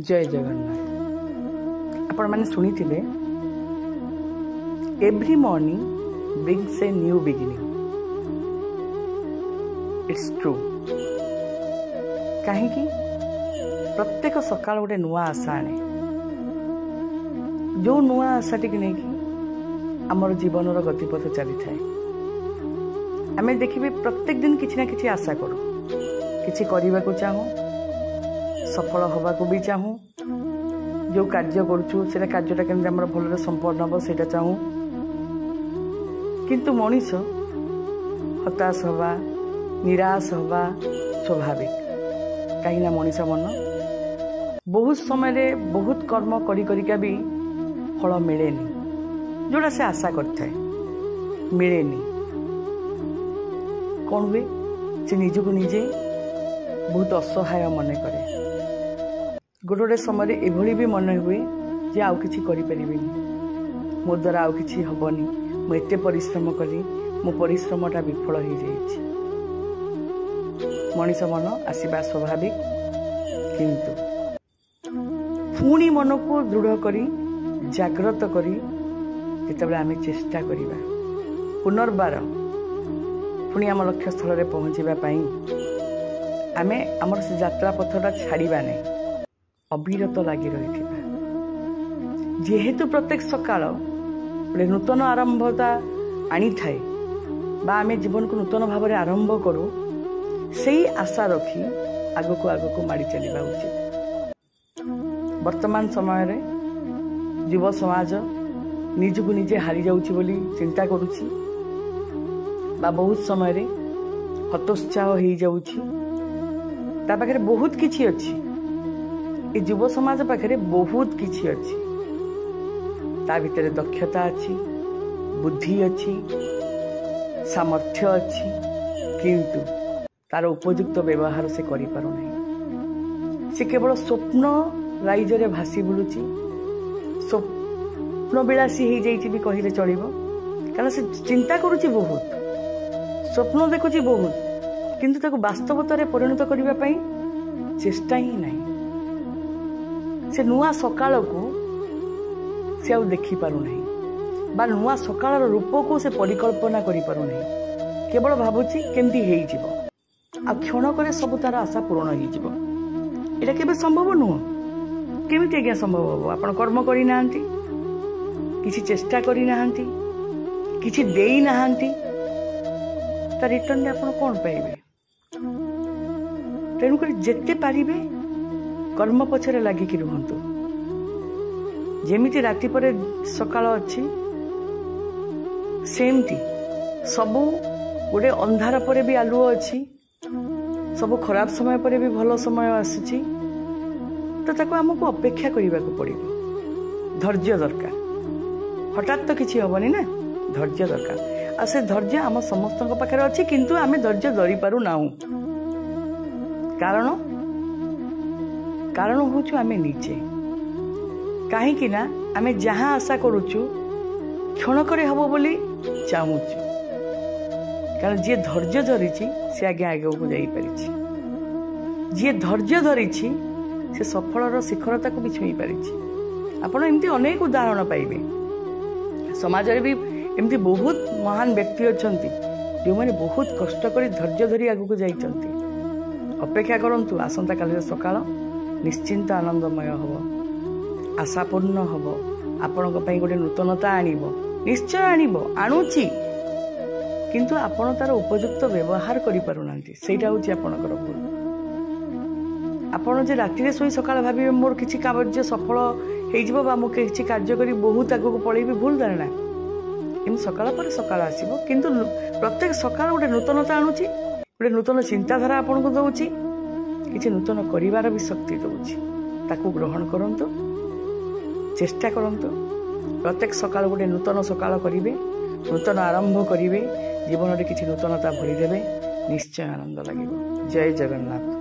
जय जगन्नाथ। आपण मैंने शुणी थे every morning brings a new beginning. It's true. कहीं प्रत्येक सकाल गोटे नुआ आशा आने। जो नुआ आशा टी नहीं आमर जीवन गतिपथ चली थाए। आम देखिए प्रत्येक दिन किसी ना किसी आशा करूँ, किसी करने को चाहूँ, सफल हवा को भी चाहूँ। जो कार्य करुचु से कार्यटा केमती आमर भल संपन्न हम से चाहूँ। किंतु मनीष हताश हवा, निराश हवा स्वाभाविक। कहीं मनीष मन बहुत समय बहुत कर्म करिका भी फल मिलेनी, जोड़ा से आशा करता है मिलेनी। कौन हुए से निजक निजे बहुत असहाय मन करे। गोटे गोटे समय एभली भी मन हुए जे आउ किछि करि परिबिनी, मो द्वारा आउ किछि हबनी, मु एते परिश्रम कली, मो परिश्रमटा विफल हो जाइछि। मनीष मन आसवा स्वाभाविक। किंतु पुणी मन को दृढ़ करी जागृत करी जितेबाला आम चेष्टा करिबा पुनर्बार पुणी आम लक्ष्य स्थल में पहुँचापी आम आमर से यात्रा पथटा छाड़वा नहीं, अविरत लगी रही। जेहेतु प्रत्येक सकाल गोटे नूतन आरंभता आनी थाए बा आम जीवन को नूतन भाव में आरंभ करूँ, से आशा रखी आग को माड़ी चलवा उचित। वर्तमान समय रे युव समाज निजक निजे हारी जाउछि बोली चिंता करुछि बा बहुत समय रे हतोत्साह हो जाउछि। ता पाखरे बहुत किछि अछि, ए युव समाज पाखरे बहुत किछि अछि। ता भितरे दक्षता अछि, बुद्धि अछि, सामर्थ्य अछि, किंतु तार उपयुक्त व्यवहार से करि पारु नहीं। से केवल स्वप्न राइजरे भासी बुलुची, स्वप्न विलासी हो जाइछि भी कहिले चलिबो। कारण से चिंता करुछि बहुत, स्वप्न देखुछि बहुत, किंतु ताको वास्तवतारे परिणत करिबा पई चेष्टा ही नहीं। से नुआ सकाल को से आउ देखि पारु नहीं बा नुआ सकाल रूप को से परिकल्पना करि पारु नहीं। केवल भाबुछि केमती हेइ जिवो आ क्षण करे सब तार आशा पूर्ण हो जिवो। एटा केबे संभव नुह। केमिति आज्ञा संभव हो? आपण कर्म करि नाहंती, किसी चेष्टा करि नाहंती, किसी देई नाहंती, ता रिटर्न रे आपण कोन पाइबे? तेणुक जेते पारिबे कर्म पछरे लागिकी रुहंतु। जेमिति राति परे सकाळ अछि सेमती सबु गोटे अंधार परे भी आलुओ अछि, सबु खराब समय परे भी भल समय आसी। तो ताको हमको अपेक्षा करने को पड़ो। धैर्य दरकार। हठात तो किसी हेनी ना, धैर्य दरकार। आ से धैर्य आम समस्त पाखे अच्छी, किंतु आम धैर्य धरी पारु नाहु। कारण हूँ आम निजे। कहीं आम जहाँ आशा करुचु क्षणक हम बोली चाहूँ। कारण जी धैर्य धरी सी आगे आगे को जापारी, जी धैर्य धरी से सफलर शिखरता को भी छुई पारी। आपण एमती अनेक उदाहरण पाइबे। समाज रे भी एमती बहुत महान व्यक्ति अछंती जो माने बहुत कष्ट करी धैर्य धरी आगु को जाइचंती। अपेक्षा करंतु आसंता काली सकाळ निश्चिंत आनंदमय हबो, आशापूर्ण हबो। आपणक पई गोटे नूतनता आनिबो, निश्चय आनिबो, आणुची। किंतु आपण तार उपयुक्त व्यवहार करि पारुनांती, सेटा होची आपणकर भूल। आपण जे राति शोई सकाळ भाविबे मोर किछि कार्य सफल हो बा मु किछि कार्य करी बहुत आगु को पळेबी, भूल धारणा। एम सकाळ पर सकाळ आसीबो, किंतु प्रत्येक सकाळ गोटे नूतनता आणुची, गोटे नूतन चिंताधारा आपण को दउची, किछि नूतन करिवार भी शक्ति दउची। ताकू ग्रहण करंतु, चेष्टा करंतु। प्रत्येक सकाळ गोटे नूतन सकाळ करिवे, नूतन आरंभ करिवे, जीवन रे किछि नूतनता भरी देबे, निश्चय आनंद लागिबो। जय जगन्नाथ।